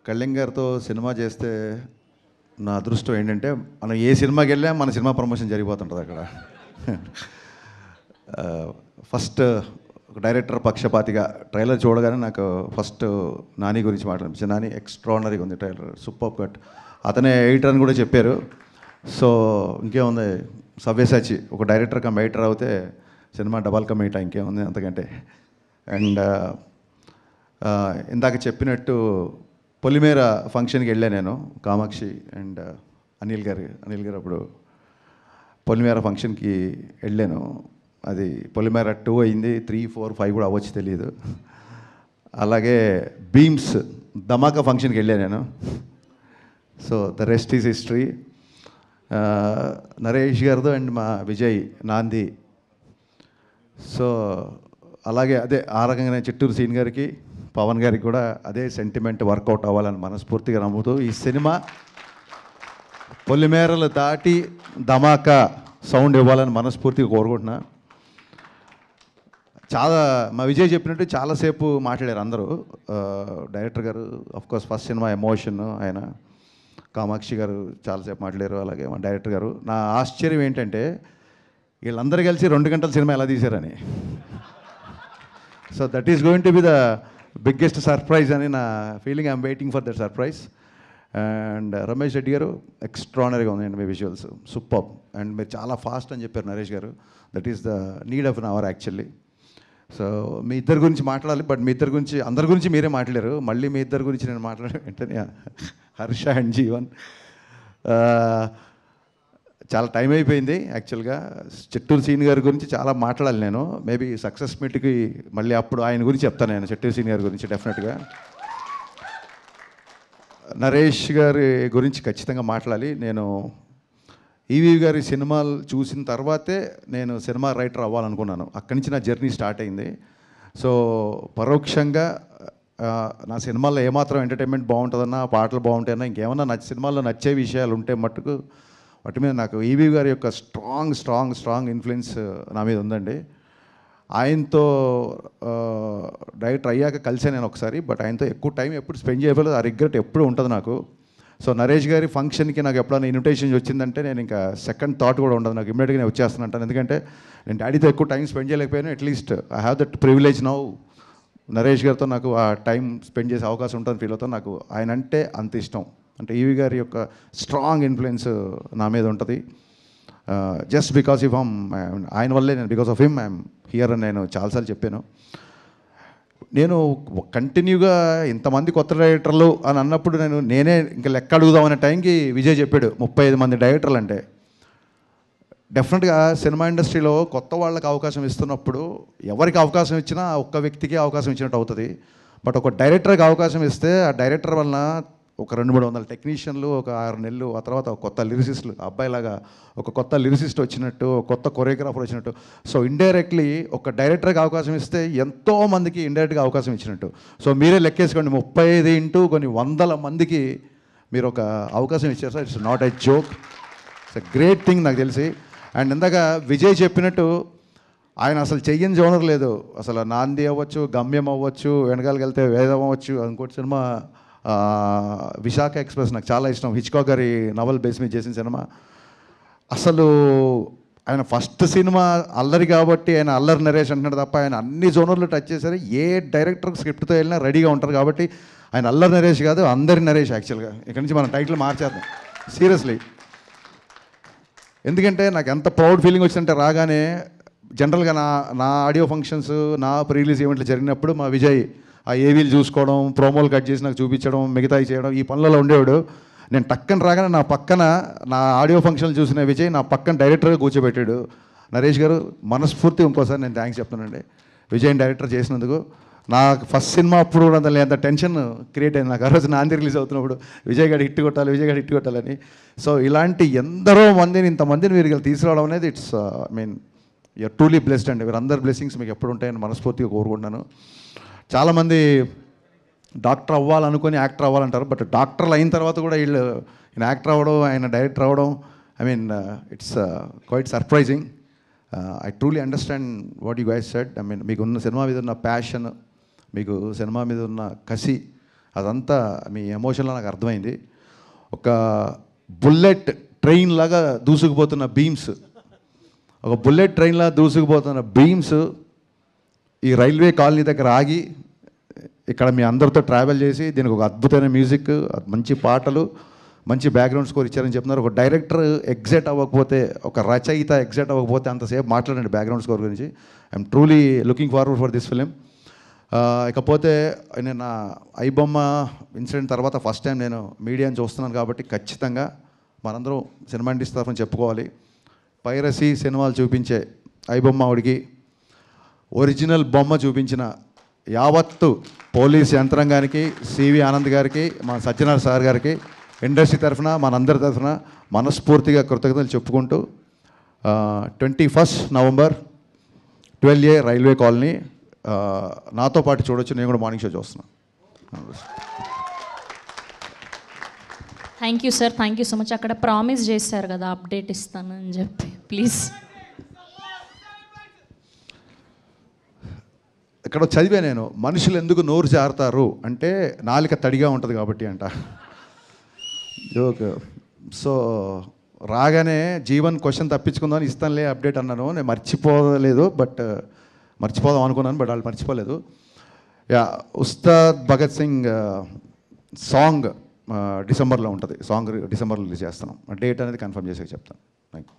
కళ్యాణ్ గారితో సినిమా చేస్తే నా అదృష్టం ఏంటంటే మనం ఏ సినిమాకి వెళ్ళా మన సినిమా ప్రమోషన్ జరిగిపోతుంటుంది అక్కడ. ఫస్ట్ ఒక డైరెక్టర్ పక్షపాతిగా ట్రైలర్ చూడగానే నాకు ఫస్ట్ నాని గురించి మాట్లాడించి, నాని ఎక్స్ట్రాడినరీగా ఉంది ట్రైలర్, సూపర్ కట్, అతనే ఎడిటర్ అని కూడా చెప్పారు. సో ఇంకేముంది, సవ్యసాచి ఒక డైరెక్టర్ కమ్ ఎడిటర్ అవుతే సినిమా డబల్ కమ్ ఎయిట్ ఇంకేముంది అంతకంటే. అండ్ ఇందాక చెప్పినట్టు పొలిమేర ఫంక్షన్కి వెళ్ళాను నేను, కామాక్షి అండ్ అనిల్ గారు అప్పుడు పొలిమేర ఫంక్షన్కి వెళ్ళాను. అది పొలిమేర 2 అయింది, 3, 4, 5 కూడా అవ్వచ్చు తెలియదు. అలాగే బీమ్స్ ధమాకా ఫంక్షన్కి వెళ్ళాను నేను. So the rest is history. Naresh గారితో అండ్ మా విజయ్ నాంది. సో అలాగే అదే ఆ రకంగానే చిట్టూరు సీన్ గారికి, పవన్ గారికి కూడా అదే సెంటిమెంట్ వర్కౌట్ అవ్వాలని మనస్ఫూర్తిగా నమ్ముతూ ఈ సినిమా పొలిమేరలు దాటి ధమాకా సౌండ్ ఇవ్వాలని మనస్ఫూర్తిగా కోరుకుంటున్నా. చాలా మా విజయ్ చెప్పినట్టు చాలాసేపు మాట్లాడారు అందరూ. డైరెక్టర్ గారు ఆఫ్కోర్స్ ఫస్ట్ సినిమా ఎమోషన్ ఆయన, కామాక్షి గారు చాలాసేపు మాట్లాడారు, అలాగే మా డైరెక్టర్ గారు. నా ఆశ్చర్యం ఏంటంటే వీళ్ళందరూ కలిసి 2 గంటల సినిమా ఎలా తీశారని. So that is going to be the biggest surprise అని నా ఫీలింగ్. I'm waiting for that surprise. And Ramesh Reddy గారు ఎక్స్ట్రానరీగా ఉందండి మీ విజువల్స్, సూపర్. అండ్ మీరు చాలా ఫాస్ట్ అని చెప్పారు నరేష్ గారు. That is the need of an hour actually. So మీ ఇద్దరి గురించి మాట్లాడాలి, బట్ మీ ఇద్దరి గురించి అందరి గురించి మీరే మాట్లాడారు. మళ్ళీ మీ ఇద్దరి గురించి నేను మాట్లాడే వెంటనే హర్ష అండ్ జీవన్. చాలా టైం అయిపోయింది యాక్చువల్గా. చిట్టూరు సీన్ గారి గురించి చాలా మాట్లాడాలి నేను. మేబీ సక్సెస్ మీట్కి మళ్ళీ అప్పుడు ఆయన గురించి చెప్తాను నేను, చిట్టూరు సీన్ గారి గురించి డెఫినెట్గా. నరేష్ గారి గురించి ఖచ్చితంగా మాట్లాడాలి. నేను ఈవీ గారి సినిమాలు చూసిన తర్వాతే నేను సినిమా రైటర్ అవ్వాలనుకున్నాను. అక్కడి నుంచి నా జర్నీ స్టార్ట్ అయింది. సో పరోక్షంగా నా సినిమాల్లో ఏమాత్రం ఎంటర్టైన్మెంట్ బాగుంటుందన్నా, పాటలు బాగుంటాయన్నా, ఇంకేమన్నా సినిమాల్లో నచ్చే విషయాలు ఉంటే మట్టుకు వాటి మీద నాకు ఈవీ గారి యొక్క స్ట్రాంగ్ ఇన్ఫ్లుయెన్స్ నా మీద ఉందండి. ఆయనతో డైరెక్టర్ అయ్యాక కలిసే నేను ఒకసారి, బట్ ఆయనతో ఎక్కువ టైం ఎప్పుడు స్పెండ్ చేయలేదు. ఆ రిగ్రెట్ ఎప్పుడు ఉంటుంది నాకు. సో నరేష్ గారి ఫంక్షన్కి నాకు ఎప్పుడైనా ఇన్విటేషన్ వచ్చిందంటే నేను ఇంకా సెకండ్ థాట్ కూడా ఉండదు, నాకు ఇమ్మీడియట్గా నేను వచ్చేస్తానంటాను. ఎందుకంటే నేను డాడీతో ఎక్కువ టైం స్పెండ్ చేయలేకపోయాను. At least I have that privilege now. Naresh గారితో నాకు ఆ టైం స్పెండ్ చేసే అవకాశం ఉంటుంది ఫీల్ అవుతాను. నాకు ఆయన అంటే అంత ఇష్టం. అంటే ఈవీ గారి యొక్క స్ట్రాంగ్ ఇన్ఫ్లుయెన్స్ నా మీద ఉంటుంది. జస్ట్ బికాస్ ఆఫ్ ఆయన వల్లే నేను, because of him I'm here అని నేను చాలాసార్లు చెప్పాను. నేను కంటిన్యూగా ఇంతమంది కొత్త డైరెక్టర్లు అని అన్నప్పుడు నేనే ఇంకా లెక్క అడుగుదామనే టైంకి విజయ్ చెప్పాడు 35 మంది డైరెక్టర్లు అంటే. డెఫినెట్గా సినిమా ఇండస్ట్రీలో కొత్త వాళ్ళకి అవకాశం ఇస్తున్నప్పుడు ఎవరికి అవకాశం ఇచ్చినా ఒక్క వ్యక్తికే అవకాశం ఇచ్చినట్టు అవుతుంది. బట్ ఒక డైరెక్టర్కి అవకాశం ఇస్తే ఆ డైరెక్టర్ వలన ఒక 200-300 టెక్నీషియన్లు, ఒక 6 నెలలు, ఆ తర్వాత ఒక కొత్త లిరిసిస్టులు, అబ్బాయిలాగా ఒక కొత్త లిరిసిస్ట్ వచ్చినట్టు, కొత్త కొరియోగ్రాఫర్ వచ్చినట్టు. సో ఇండైరెక్ట్లీ ఒక డైరెక్టర్కి అవకాశం ఇస్తే ఎంతోమందికి ఇండైరెక్ట్గా అవకాశం ఇచ్చినట్టు. సో మీరే లెక్కేసుకోండి, 35 ఇంటూ కొన్ని వందల మందికి మీరు ఒక అవకాశం ఇచ్చారు sir. It's not a joke, it's a great thing నాకు తెలిసి. అండ్ ఇందాక విజయ్ చెప్పినట్టు ఆయన అసలు చెయ్యని జోనర్ లేదు. అసలు నాంది అవ్వచ్చు, గమ్యం అవ్వచ్చు, వెనకాలకి వెళ్తే వేదం అవ్వచ్చు, ఇంకోటి సినిమా విశాఖ ఎక్స్ప్రెస్ నాకు చాలా ఇష్టం, హిచ్కాక్ గారి నవల్ బేస్ మీద చేసిన సినిమా. అసలు ఆయన ఫస్ట్ సినిమా అల్లరి కాబట్టి ఆయన అల్లరి నరేష్ అంటున్నాడు తప్ప ఆయన అన్ని జోనర్లు టచ్ చేశారు. ఏ డైరెక్టర్ స్క్రిప్ట్తో వెళ్ళినా రెడీగా ఉంటారు కాబట్టి ఆయన అల్లరి నరేష్ కాదు, అందరి నరేష్. యాక్చువల్గా ఇక్కడి నుంచి మనం టైటిల్ మార్చేద్దాం సీరియస్లీ. ఎందుకంటే నాకు ఎంత ప్రౌడ్ ఫీలింగ్ వచ్చిందంటే రాగానే జనరల్గా నా ఆడియో ఫంక్షన్స్, నా ప్రీ-రిలీజ్ ఈవెంట్లు జరిగినప్పుడు మా విజయ్ ఆ ఏవీలు చూసుకోవడం, ప్రోమోలు కట్ చేసి నాకు చూపించడం, మిగతాయి చేయడం, ఈ పనులలో ఉండేవాడు. నేను టక్కన రాగానే నా పక్కన నా ఆడియో ఫంక్షన్లు చూసిన విజయ్ నా పక్కన డైరెక్టర్గా కూర్చోబెట్టాడు. నరేష్ గారు మనస్ఫూర్తి ఇంకోసారి నేను థ్యాంక్స్ చెప్తానండి విజయ్ డైరెక్టర్ చేసినందుకు. నాకు ఫస్ట్ సినిమా అప్పుడు కూడా అంత టెన్షన్ క్రియేట్ అయింది నాకు. ఆ రోజు నాంది రిలీజ్ అవుతున్నప్పుడు విజయ్ గారు హిట్ కొట్టాలని. సో ఇలాంటి ఎందరో మందిని, ఇంతమందిని మీరు తీసుకురావడం అనేది ఇట్స్ యూఆర్ ట్రూలీ బ్లెస్డ్ అండి. వీరందరి బ్లెస్సింగ్స్ మీకు ఎప్పుడు ఉంటాయని మనస్ఫూర్తిగా కోరుకుంటున్నాను. చాలామంది డాక్టర్ అవ్వాలనుకొని యాక్టర్ అవ్వాలంటారు, బట్ డాక్టర్లు అయిన తర్వాత కూడా ఈయన యాక్టర్ అవ్వడం, ఆయన డైరెక్టర్ అవ్వడం, it's quite surprising. I truly understand what you guys said. మీకున్న సినిమా మీద ఉన్న ప్యాషన్, మీకు సినిమా మీద ఉన్న కసి, అదంతా మీ ఎమోషన్లో నాకు అర్థమైంది. ఒక బుల్లెట్ ట్రైన్ లాగా దూసుకుపోతున్న బీమ్స్, ఒక బుల్లెట్ ట్రైన్లా దూసుకుపోతున్న బీమ్స్ ఈ రైల్వే కాలనీ దగ్గర ఆగి ఇక్కడ మీ అందరితో ట్రావెల్ చేసి దీనికి ఒక అద్భుతమైన మ్యూజిక్, మంచి పాటలు, మంచి బ్యాక్గ్రౌండ్ స్కోర్ ఇచ్చారని చెప్తున్నారు. ఒక డైరెక్టర్ ఎగ్జైట్ అవ్వకపోతే, ఒక రచయిత ఎగ్జైట్ అవ్వకపోతే అంతసేపు మాట్లాడండి బ్యాక్గ్రౌండ్ స్కోర్ గురించి. I'm truly looking forward for this film. ఇకపోతే నేను నా ఐబొమ్మ ఇన్సిడెంట్ తర్వాత ఫస్ట్ టైం నేను మీడియాని చూస్తున్నాను కాబట్టి ఖచ్చితంగా మనందరం సినిమా ఇండస్ట్రీ తరఫున చెప్పుకోవాలి. పైరసీ సినిమాలు చూపించే ఐబొమ్మడికి ఒరిజినల్ బొమ్మ చూపించిన యావత్తు పోలీస్ యంత్రాంగానికి, సివి ఆనంద్ గారికి, మా సత్యనారాయణ సార్ గారికి, ఇండస్ట్రీ తరఫున మనందరి తరఫున మనస్ఫూర్తిగా కృతజ్ఞతలు చెప్పుకుంటూ 21 నవంబర్ 12A రైల్వే కాలనీ నాతో పాటు చూడొచ్చు. నేను కూడా మార్నింగ్ షో చూస్తున్నాను. Thank you sir, thank you so much. అక్కడ ప్రామిస్ చేశారు కదా అప్డేట్ ఇస్తానని చెప్పి, ప్లీజ్. ఇక్కడ చదివా నేను, మనుషులు ఎందుకు నోరు జారుతారు అంటే నాలుక తడిగా ఉంటుంది కాబట్టి అంట. జోక్. సో రాగానే జీవన్ క్వశ్చన్ తప్పించుకుందామని ఇస్తానులే అప్డేట్ అన్నాను. నేను మర్చిపోలేదు, బట్ మర్చిపోదాం అనుకున్నాను, బట్ వాళ్ళు మర్చిపోలేదు. యా, ఉస్తాద్ భగత్ సింగ్ సాంగ్ డిసెంబర్లో ఉంటుంది. సాంగ్ డిసెంబర్లో రిలీజ్ చేస్తున్నాం. డేట్ అనేది కన్ఫర్మ్ చేసి చెప్తాను. Thank you.